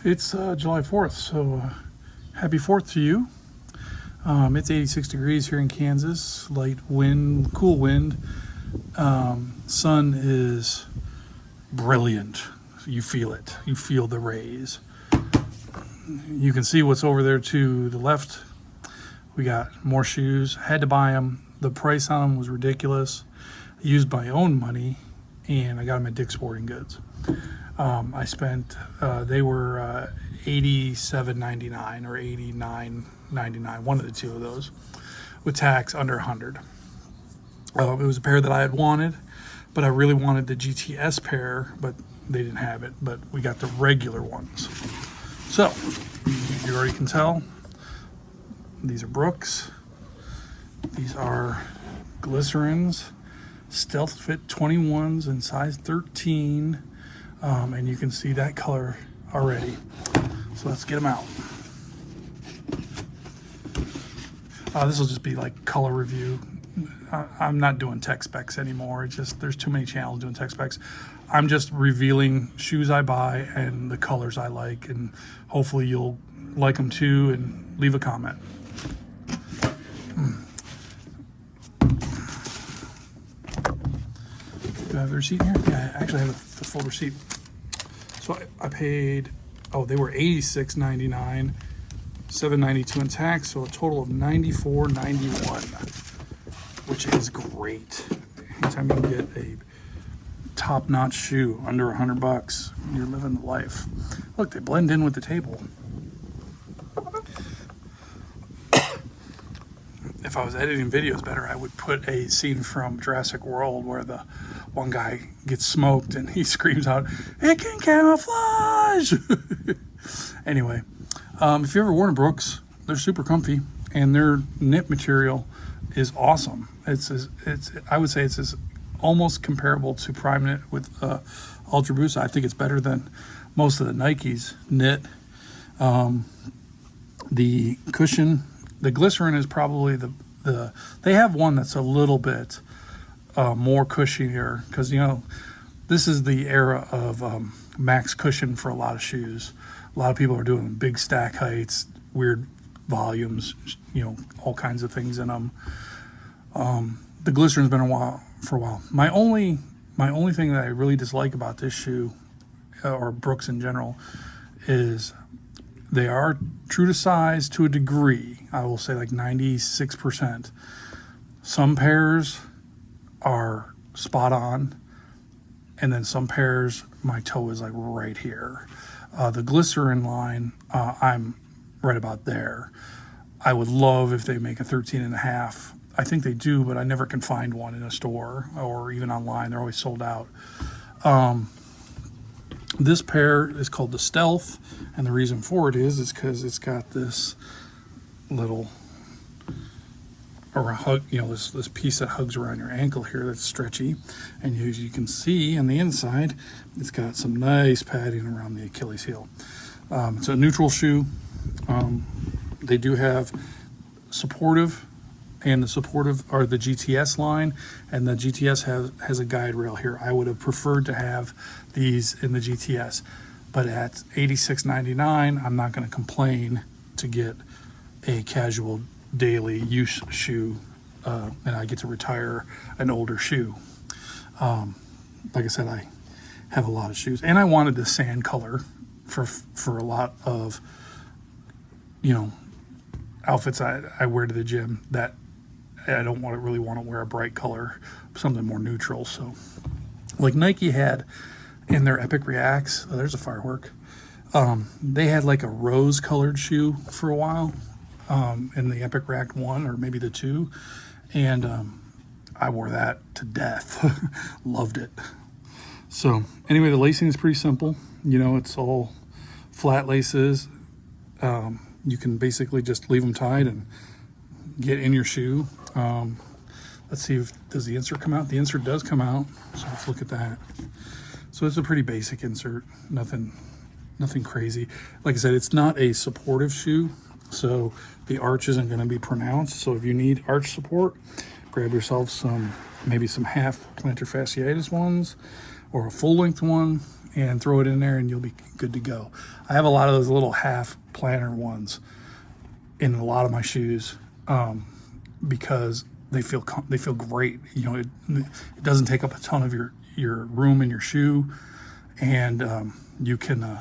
It's July 4th, so happy 4th to you. It's 86 degrees here in Kansas, light wind, cool wind. Sun is brilliant. You feel it. You feel the rays. You can see what's over there to the left. We got more shoes. Had to buy them. The price on them was ridiculous. I used my own money, and I got them at Dick's Sporting Goods. I spent, they were $87.99 or $89.99, one of the two of those, with tax under $100. It was a pair that I had wanted, but I really wanted the GTS pair, but they didn't have it. But we got the regular ones. So, you already can tell, these are Brooks. These are Glycerins, Stealth Fit 21s in size 13. And you can see that color already. So let's get them out. This will just be like color review. I'm not doing tech specs anymore. It's just, there's too many channels doing tech specs. I'm just revealing shoes I buy and the colors I like, and hopefully you'll like them too and leave a comment. Do I have the receipt here? Yeah, I actually have the full receipt. So I paid, they were $86.99, $7.92 in tax, so a total of $94.91, which is great. Anytime you can get a top-notch shoe under $100, you're living the life. Look, they blend in with the table. If I was editing videos better, I would put a scene from Jurassic World where the one guy gets smoked and he screams out, "It can camouflage!" Anyway, if you ever worn a Brooks, they're super comfy, and their knit material is awesome. I would say it's almost comparable to Prime Knit with Ultra Boost. I think it's better than most of the Nikes knit. The cushion, the Glycerin is probably they have one that's a little bit more cushier, because this is the era of max cushion for a lot of shoes. A lot of people are doing big stack heights, weird volumes, all kinds of things in them. The Glycerin's been for a while. My only thing that I really dislike about this shoe, or Brooks in general, is they are true to size to a degree. I will say like 96%. Some pairs are spot on, and then some pairs my toe is like right here. The Glycerin line, I'm right about there. I would love if they make a 13.5. I think they do, but I never can find one in a store or even online. They're always sold out. This pair is called the Stealth, and the reason for it is because it's got this little, or a hug, this piece that hugs around your ankle here that's stretchy, and as you can see on the inside, it's got some nice padding around the Achilles heel. It's a neutral shoe. They do have supportive, and the supportive are the GTS line, and the GTS has a guide rail here. I would have preferred to have these in the GTS, but at $86.99, I'm not going to complain to get a casual daily use shoe, and I get to retire an older shoe. Like I said, I have a lot of shoes, and I wanted the sand color for a lot of outfits I wear to the gym that I don't really want to wear a bright color, something more neutral. So, like Nike had in their Epic Reacts, there's a firework. They had like a rose-colored shoe for a while in the Epic React 1 or maybe the 2, and I wore that to death. Loved it. So anyway, the lacing is pretty simple. It's all flat laces. You can basically just leave them tied and get in your shoe. Let's see, does the insert come out? The insert does come out, so let's look at that. So it's a pretty basic insert, nothing crazy. Like I said, it's not a supportive shoe, so the arch isn't going to be pronounced. So if you need arch support, grab yourself maybe some half plantar fasciitis ones or a full length one, and throw it in there and you'll be good to go. I have a lot of those little half planter ones in a lot of my shoes because they feel great. You know, it doesn't take up a ton of your room in your shoe, and you can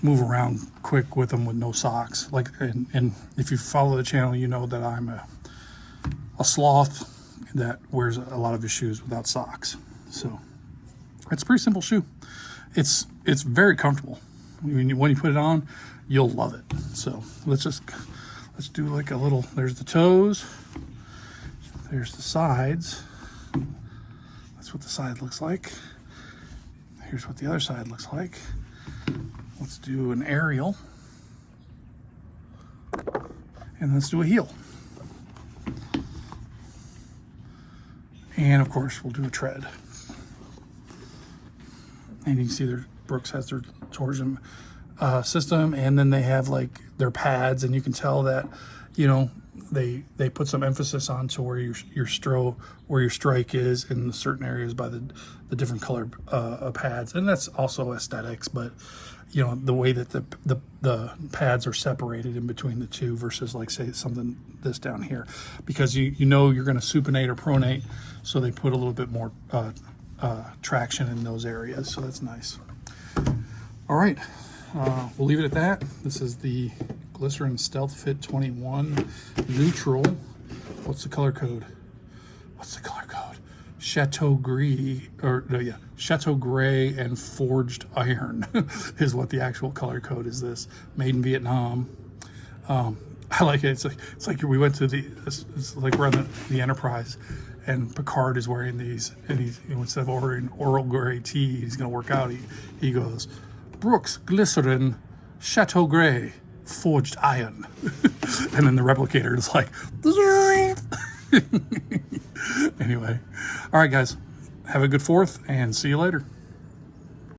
move around quick with them with no socks. Like, and if you follow the channel, you know that I'm a sloth that wears a lot of his shoes without socks. So it's a pretty simple shoe. It's very comfortable. When you put it on, you'll love it. So let's do like a little. There's the toes. There's the sides. That's what the side looks like. Here's what the other side looks like. Let's do an aerial. And let's do a heel. And of course, we'll do a tread. And you can see Brooks has their torsion system, and then they have like their pads, and you can tell that, you know, they put some emphasis onto where your strike is in certain areas by the different colored pads, and that's also aesthetics. But you know, the way that the pads are separated in between the two versus like say something this down here, because you know you're going to supinate or pronate, so they put a little bit more traction in those areas. So that's nice. All right, we'll leave it at that. This is the Glycerin Stealth Fit 21 neutral. What's the color code? Chateau Gris, Chateau Gray and Forged Iron is what the actual color code is. This made in Vietnam. I like it. It's like we went to it's like we're on the Enterprise, and Picard is wearing these, and he's, you know, instead of ordering Earl Grey tea, he's gonna work out. He goes, Brooks Glycerin Chateau Gray Forged Iron, and then the replicator is like. Anyway, all right, guys, have a good 4th and see you later.